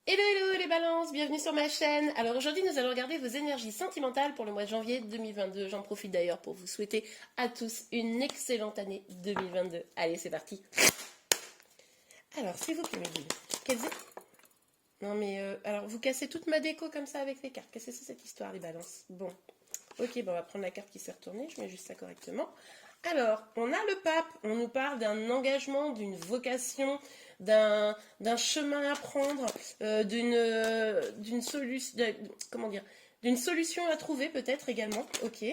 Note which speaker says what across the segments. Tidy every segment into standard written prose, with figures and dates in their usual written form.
Speaker 1: Hello hello les balances, bienvenue sur ma chaîne. Alors aujourd'hui nous allons regarder vos énergies sentimentales pour le mois de janvier 2022. J'en profite d'ailleurs pour vous souhaiter à tous une excellente année 2022. Allez c'est parti. Alors s'il vous plaît mes guides, non mais alors vous cassez toute ma déco comme ça avec les cartes. Qu'est-ce que c'est cette histoire les balances? Bon, ok, bon, on va prendre la carte qui s'est retournée, je mets juste ça correctement. Alors, on a le pape, on nous parle d'un engagement, d'une vocation, d'un chemin à prendre, d'une solution, comment dire, d'une solution à trouver peut-être également. Ok.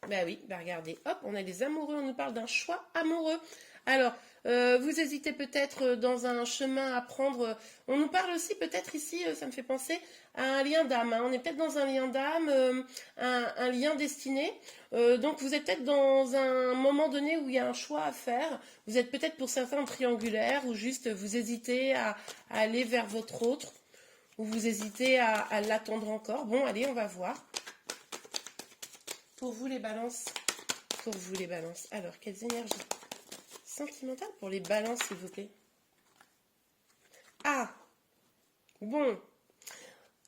Speaker 1: Bah oui, bah regardez, hop, on a les amoureux, on nous parle d'un choix amoureux. Alors, vous hésitez peut-être dans un chemin à prendre. On nous parle aussi peut-être ici, ça me fait penser à un lien d'âme, hein. On est peut-être dans un lien d'âme, un lien destiné. Donc vous êtes peut-être dans un moment donné où il y a un choix à faire. Vous êtes peut-être pour certains triangulaire ou juste vous hésitez à aller vers votre autre ou vous hésitez à l'attendre encore. Bon, allez, on va voir. Pour vous les balances. Pour vous les balances. Alors, quelles énergies sentimentales pour les balances, s'il vous plaît. Ah, bon.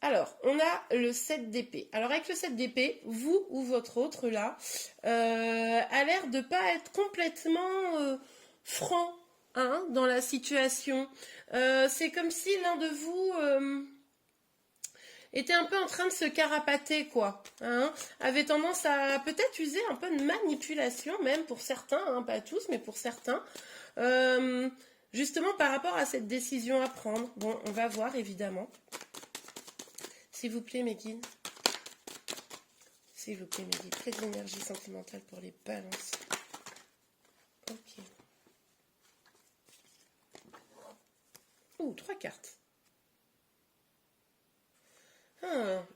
Speaker 1: Alors, on a le 7 d'épée. Alors, avec le 7 d'épée, vous ou votre autre, là, a l'air de pas être complètement franc hein, dans la situation. C'est comme si l'un de vous était un peu en train de se carapater, quoi. Hein, avait tendance à peut-être user un peu de manipulation, même pour certains, hein, pas tous, mais pour certains. Justement par rapport à cette décision à prendre. Bon, on va voir, évidemment. S'il vous plaît, mes guides. S'il vous plaît, mes guides. Quelle énergie sentimentale pour les balances. Ok. Ouh, 3 cartes.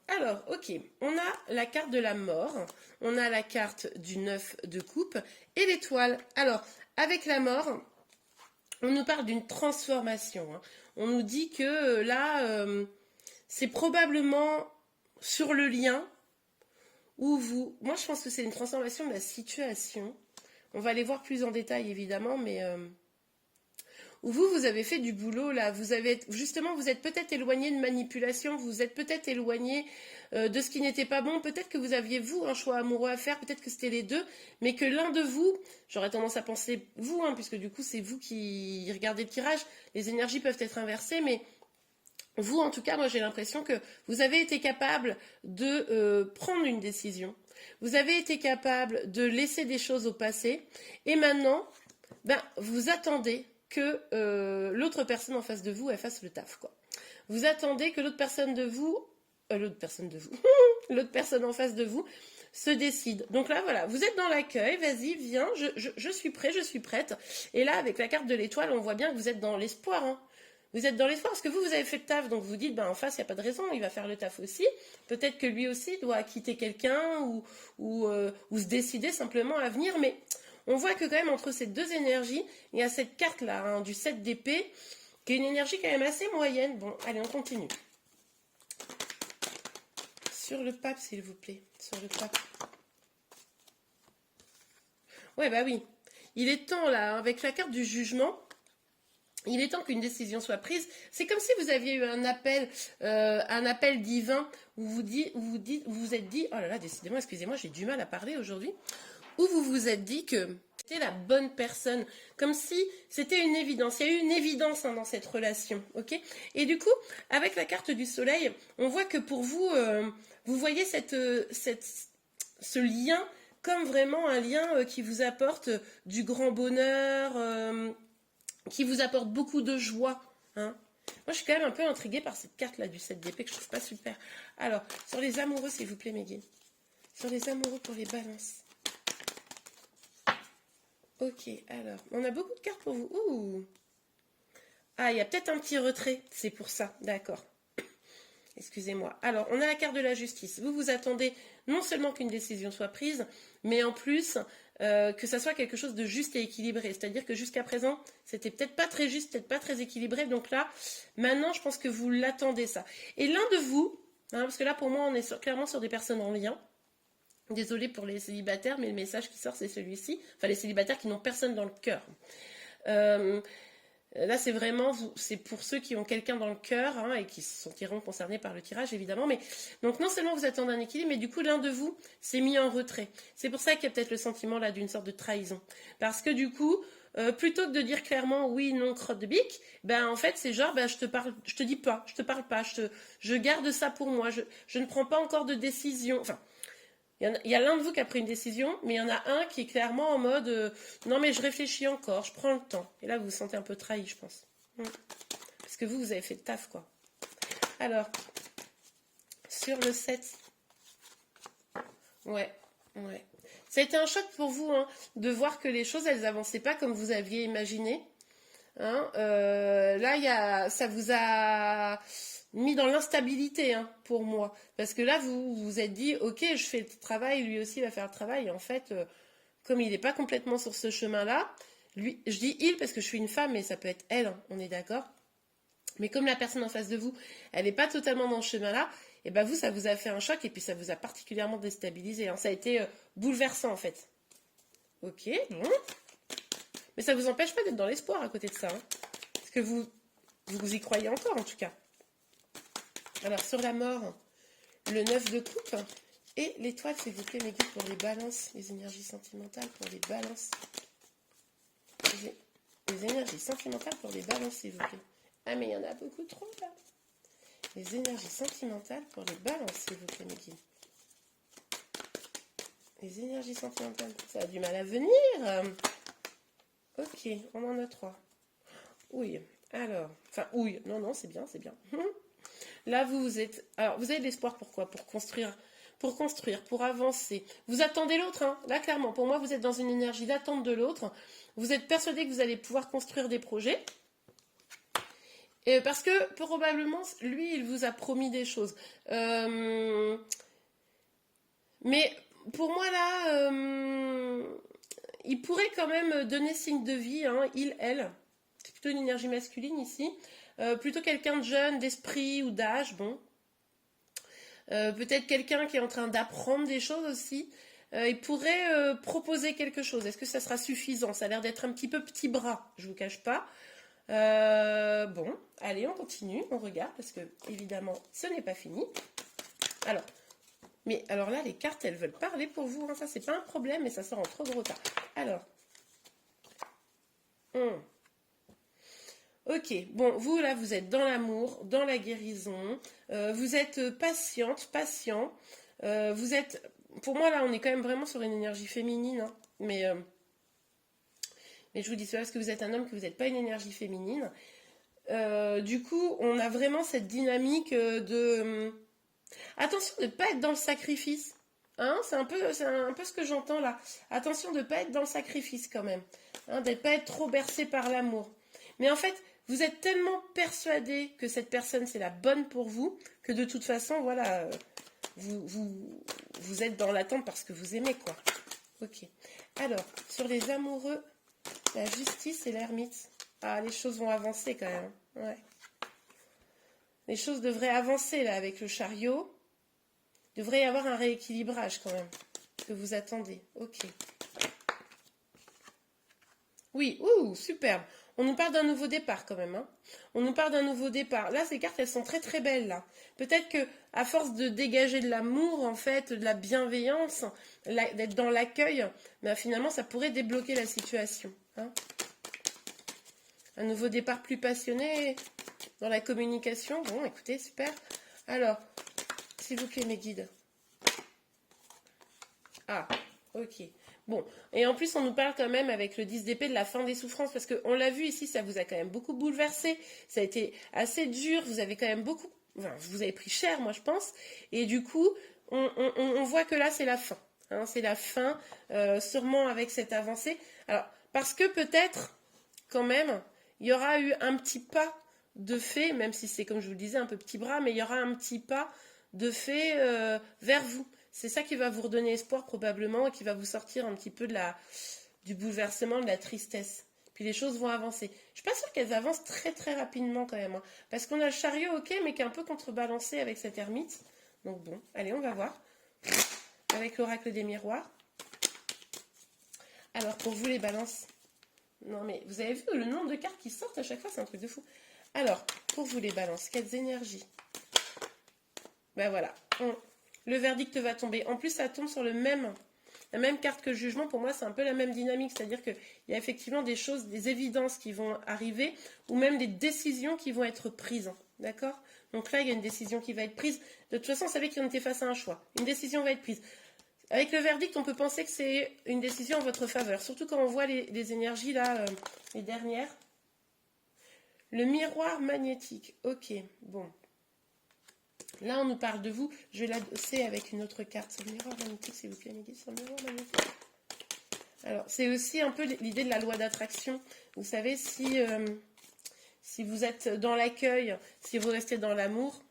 Speaker 1: Alors, ok, on a la carte de la mort, on a la carte du 9 de coupe et l'étoile. Alors, avec la mort, on nous parle d'une transformation. Hein. On nous dit que là, c'est probablement sur le lien où vous... Moi, je pense que c'est une transformation de la situation. On va aller voir plus en détail, évidemment, mais... où vous avez fait du boulot là, vous avez justement vous êtes peut-être éloigné de manipulation, vous êtes peut-être éloigné de ce qui n'était pas bon, peut-être que vous aviez vous un choix amoureux à faire, peut-être que c'était les deux, mais que l'un de vous, j'aurais tendance à penser vous, hein, puisque du coup c'est vous qui regardez le tirage, les énergies peuvent être inversées, mais vous en tout cas, moi j'ai l'impression que vous avez été capable de prendre une décision, vous avez été capable de laisser des choses au passé, et maintenant, ben, vous attendez que l'autre personne en face de vous, elle fasse le taf, quoi. Vous attendez que l'autre personne de vous, l'autre personne de vous, l'autre personne en face de vous se décide. Donc là, voilà, vous êtes dans l'accueil, vas-y, viens, je suis prêt, je suis prête. Et là, avec la carte de l'étoile, on voit bien que vous êtes dans l'espoir, hein. Vous êtes dans l'espoir parce que vous avez fait le taf, donc vous dites, ben en face, il n'y a pas de raison, il va faire le taf aussi. Peut-être que lui aussi doit quitter quelqu'un ou se décider simplement à venir, mais on voit que quand même entre ces deux énergies, il y a cette carte-là, hein, du 7 d'épée, qui est une énergie quand même assez moyenne. Bon, allez, on continue. Sur le pape, s'il vous plaît. Sur le pape. Ouais, bah oui. Il est temps, là, avec la carte du jugement, il est temps qu'une décision soit prise. C'est comme si vous aviez eu un appel divin où vous vous êtes dit, oh là là, décidément, excusez-moi, j'ai du mal à parler aujourd'hui, où vous vous êtes dit que c'était la bonne personne, comme si c'était une évidence. Il y a eu une évidence hein, dans cette relation, ok? Et du coup, avec la carte du soleil, on voit que pour vous, vous voyez ce lien comme vraiment un lien qui vous apporte du grand bonheur, qui vous apporte beaucoup de joie. Hein. Moi, je suis quand même un peu intriguée par cette carte-là du 7 d'épée que je trouve pas super. Alors, sur les amoureux, s'il vous plaît, mes guides. Sur les amoureux pour les balances. Ok, alors, on a beaucoup de cartes pour vous. Ouh. Ah, il y a peut-être un petit retrait, c'est pour ça, d'accord. Excusez-moi. Alors, on a la carte de la justice. Vous vous attendez non seulement qu'une décision soit prise, mais en plus que ça soit quelque chose de juste et équilibré. C'est-à-dire que jusqu'à présent, c'était peut-être pas très juste, peut-être pas très équilibré. Donc là, maintenant, je pense que vous l'attendez ça. Et l'un de vous, hein, parce que là, pour moi, on est clairement sur des personnes en lien. Désolée pour les célibataires, mais le message qui sort, c'est celui-ci. Enfin, les célibataires qui n'ont personne dans le cœur. Là, c'est vraiment, c'est pour ceux qui ont quelqu'un dans le cœur hein, et qui se sentiront concernés par le tirage, évidemment. Mais donc, non seulement vous attendez un équilibre, mais du coup, l'un de vous s'est mis en retrait. C'est pour ça qu'il y a peut-être le sentiment là d'une sorte de trahison. Parce que du coup, plutôt que de dire clairement oui, non, crotte de bique, ben en fait, c'est genre, ben, je te dis pas, je te parle pas, je garde ça pour moi, je ne prends pas encore de décision. Enfin, il y a l'un de vous qui a pris une décision, mais il y en a un qui est clairement en mode non, mais je réfléchis encore, je prends le temps. Et là, vous vous sentez un peu trahi, je pense. Parce que vous avez fait le taf, quoi. Alors, sur le 7. Ouais. Ça a été un choc pour vous, hein, de voir que les choses, elles avançaient pas comme vous aviez imaginé. Hein, là, ça vous a mis dans l'instabilité hein, pour moi. Parce que là, vous vous êtes dit, ok, je fais le travail, lui aussi va faire le travail. Et en fait, comme il n'est pas complètement sur ce chemin-là, lui, je dis il parce que je suis une femme, mais ça peut être elle, hein, on est d'accord. Mais comme la personne en face de vous, elle n'est pas totalement dans ce chemin-là, et ben vous, ça vous a fait un choc et puis ça vous a particulièrement déstabilisé. Hein. Ça a été bouleversant en fait. Ok, bon. Mais ça ne vous empêche pas d'être dans l'espoir à côté de ça. Hein. Parce que vous y croyez encore en tout cas. Alors sur la mort, le 9 de coupe et l'étoile, s'il vous plaît, mes guides, pour les balances, les énergies sentimentales pour les balances. Les énergies sentimentales pour les balances, s'il vous plaît. Ah mais il y en a beaucoup trop là. Les énergies sentimentales pour les balances, s'il vous plaît, mes guides. Les énergies sentimentales, ça a du mal à venir. Ok, on en a 3. Oui, alors, enfin, oui, non, c'est bien, c'est bien. Là, vous êtes, alors, vous avez de l'espoir, pourquoi? Pour construire, pour avancer. Vous attendez l'autre, hein. Là, clairement, pour moi, vous êtes dans une énergie d'attente de l'autre. Vous êtes persuadé que vous allez pouvoir construire des projets. Et parce que, probablement, lui, il vous a promis des choses. Mais, pour moi, là, il pourrait quand même donner signe de vie, hein, il, elle. C'est plutôt une énergie masculine ici. Plutôt quelqu'un de jeune, d'esprit ou d'âge, bon. Peut-être quelqu'un qui est en train d'apprendre des choses aussi. Il pourrait proposer quelque chose. Est-ce que ça sera suffisant? Ça a l'air d'être un petit peu petit bras, je vous cache pas. Bon, allez, on continue, on regarde, parce que, évidemment, ce n'est pas fini. Alors là, les cartes, elles veulent parler pour vous. Hein. Ça, c'est pas un problème, mais ça sort en trop gros tas. Alors. Ok, bon, vous, là, vous êtes dans l'amour, dans la guérison. Vous êtes patiente, patient. Vous êtes... Pour moi, là, on est quand même vraiment sur une énergie féminine. Hein. Mais je vous dis ça parce que vous êtes un homme, que vous n'êtes pas une énergie féminine. Du coup, on a vraiment cette dynamique de... Attention de ne pas être dans le sacrifice. Hein, c'est un peu ce que j'entends là. Attention de ne pas être dans le sacrifice quand même. Hein, de ne pas être trop bercé par l'amour. Mais en fait, vous êtes tellement persuadé que cette personne c'est la bonne pour vous que de toute façon, voilà, vous êtes dans l'attente parce que vous aimez quoi. Ok. Alors, sur les amoureux, la justice et l'ermite. Ah, les choses vont avancer quand même. Ouais. Les choses devraient avancer là avec le chariot. Il devrait y avoir un rééquilibrage quand même que vous attendez. Ok. Oui, ouh, superbe. On nous parle d'un nouveau départ quand même. Hein. On nous parle d'un nouveau départ. Là, ces cartes, elles sont très très belles là. Peut-être que à force de dégager de l'amour, en fait, de la bienveillance, d'être dans l'accueil, ben, finalement, ça pourrait débloquer la situation. Hein. Un nouveau départ plus passionné dans la communication. Bon, écoutez, super. Alors, s'il vous plaît, mes guides. Ah, ok. Bon, et en plus, on nous parle quand même avec le 10 d'épée de la fin des souffrances, parce qu'on l'a vu ici, ça vous a quand même beaucoup bouleversé, ça a été assez dur, vous avez quand même beaucoup, enfin, vous avez pris cher, moi je pense, et du coup, on voit que là, c'est la fin. Hein, c'est la fin, sûrement avec cette avancée. Alors, parce que peut-être, quand même, il y aura eu un petit pas de fait, même si c'est, comme je vous le disais, un peu petit bras, mais il y aura un petit pas de fait vers vous. C'est ça qui va vous redonner espoir probablement et qui va vous sortir un petit peu du bouleversement, de la tristesse. Puis les choses vont avancer. Je ne suis pas sûre qu'elles avancent très très rapidement quand même. Hein, parce qu'on a le chariot, ok, mais qui est un peu contrebalancé avec cette ermite. Donc bon, allez, on va voir. Avec l'oracle des miroirs. Alors pour vous les balances, Non, mais vous avez vu le nombre de cartes qui sortent à chaque fois, c'est un truc de fou. Alors, pour vous les balances, quelles énergies? Ben voilà, le verdict va tomber. En plus, ça tombe sur la même carte que le jugement. Pour moi, c'est un peu la même dynamique. C'est-à-dire qu'il y a effectivement des choses, des évidences qui vont arriver, ou même des décisions qui vont être prises. D'accord? Donc là, il y a une décision qui va être prise. De toute façon, on savait qu'on était face à un choix. Une décision va être prise. Avec le verdict, on peut penser que c'est une décision en votre faveur. Surtout quand on voit les énergies, là, les dernières. Le miroir magnétique. Ok, bon. Là, on nous parle de vous. Je vais l'adosser avec une autre carte. C'est le miroir magnétique, s'il vous plaît, Miguel. C'est le miroir magnétique. Alors, c'est aussi un peu l'idée de la loi d'attraction. Vous savez, si vous êtes dans l'accueil, si vous restez dans l'amour,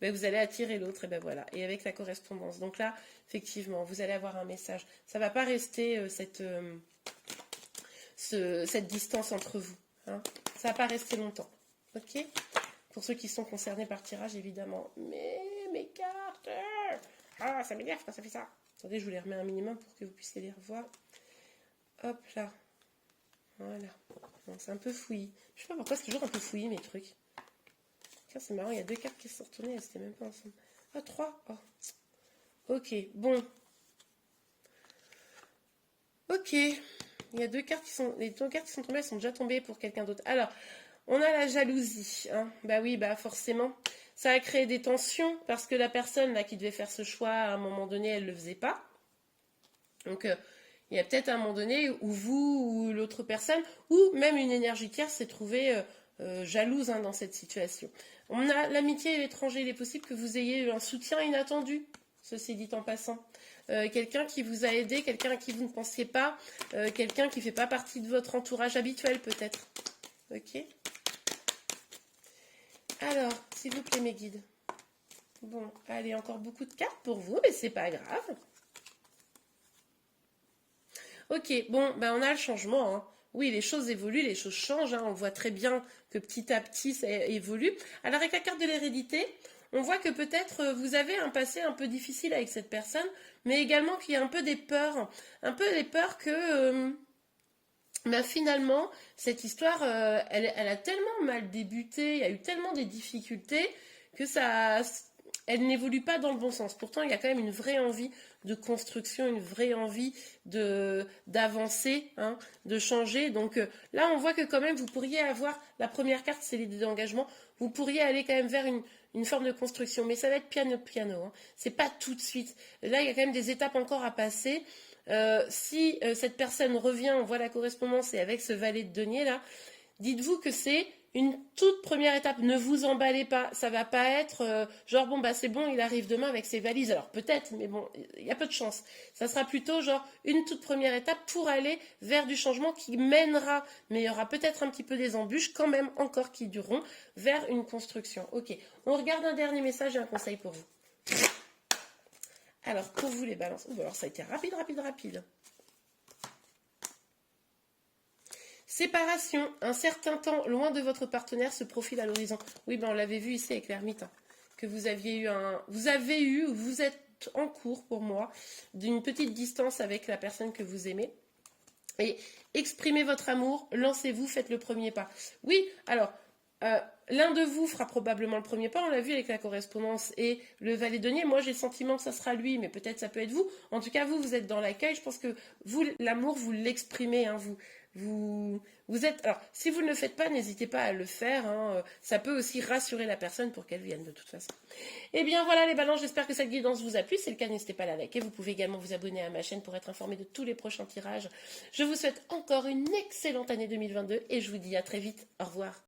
Speaker 1: ben vous allez attirer l'autre. Et ben voilà. Et avec la correspondance. Donc là, effectivement, vous allez avoir un message. Ça ne va pas rester cette distance entre vous. Hein. Ça ne va pas rester longtemps. Ok ? Pour ceux qui sont concernés par tirage, évidemment. Mais mes cartes! Ah, ça m'énerve quand ça fait ça. Attendez, je vous les remets un minimum pour que vous puissiez les revoir. Hop là. Voilà. Bon, c'est un peu fouillis. Je sais pas pourquoi c'est toujours un peu fouillis mes trucs. Tiens, c'est marrant, il y a 2 cartes qui se sont retournées, elles n'étaient même pas ensemble. Ah, 3. Oh. Ok, bon. Ok. Il y a 2 cartes qui sont... Les 2 cartes qui sont tombées, elles sont déjà tombées pour quelqu'un d'autre. Alors... On a la jalousie, hein. Bah oui, bah forcément. Ça a créé des tensions parce que la personne là qui devait faire ce choix, à un moment donné, elle ne le faisait pas. Donc, il y a peut-être un moment donné où vous ou l'autre personne, ou même une énergie tierce s'est trouvée jalouse hein, dans cette situation. On a l'amitié et l'étranger. Il est possible que vous ayez eu un soutien inattendu, ceci dit en passant. Quelqu'un qui vous a aidé, quelqu'un à qui vous ne pensiez pas, quelqu'un qui ne fait pas partie de votre entourage habituel peut-être. Ok. Alors, s'il vous plaît, mes guides. Bon, allez, encore beaucoup de cartes pour vous, mais c'est pas grave. Ok, bon, ben on a le changement. Hein. Oui, les choses évoluent, les choses changent. Hein. On voit très bien que petit à petit, ça évolue. Alors, avec la carte de l'hérédité, on voit que peut-être vous avez un passé un peu difficile avec cette personne, mais également qu'il y a un peu des peurs. Un peu des peurs que... Ben finalement, cette histoire, elle a tellement mal débuté, il y a eu tellement des difficultés que elle n'évolue pas dans le bon sens. Pourtant, il y a quand même une vraie envie de construction, une vraie envie d'avancer, hein, de changer. Donc là, on voit que quand même, vous pourriez avoir, la première carte, c'est l'idée d'engagement, vous pourriez aller quand même vers une forme de construction, mais ça va être piano. Hein. C'est pas tout de suite. Là, il y a quand même des étapes encore à passer. Si cette personne revient, on voit la correspondance et avec ce valet de denier là, dites-vous que c'est une toute première étape. Ne vous emballez pas, ça va pas être genre bon bah c'est bon, il arrive demain avec ses valises. Alors peut-être, mais bon, il y a peu de chance. Ça sera plutôt genre une toute première étape pour aller vers du changement qui mènera, mais il y aura peut-être un petit peu des embûches quand même encore qui dureront vers une construction. Ok, on regarde un dernier message et un conseil pour vous. Alors, pour vous les balances. Ouh, alors ça a été rapide. Séparation. Un certain temps loin de votre partenaire se profile à l'horizon. Oui, ben on l'avait vu ici avec l'ermite. Hein, que vous aviez eu Vous avez eu, ou vous êtes en cours pour moi, d'une petite distance avec la personne que vous aimez. Et exprimez votre amour, lancez-vous, faites le premier pas. Oui, alors... l'un de vous fera probablement le premier pas, on l'a vu avec la correspondance et le valet de denier. Moi, j'ai le sentiment que ça sera lui, mais peut-être ça peut être vous. En tout cas, vous êtes dans l'accueil. Je pense que vous, l'amour, vous l'exprimez. Hein, vous êtes... Alors, si vous ne le faites pas, n'hésitez pas à le faire. Hein, ça peut aussi rassurer la personne pour qu'elle vienne de toute façon. Eh bien, voilà les balances. J'espère que cette guidance vous a plu. Si c'est le cas, n'hésitez pas à la liker. Vous pouvez également vous abonner à ma chaîne pour être informé de tous les prochains tirages. Je vous souhaite encore une excellente année 2022 et je vous dis à très vite. Au revoir.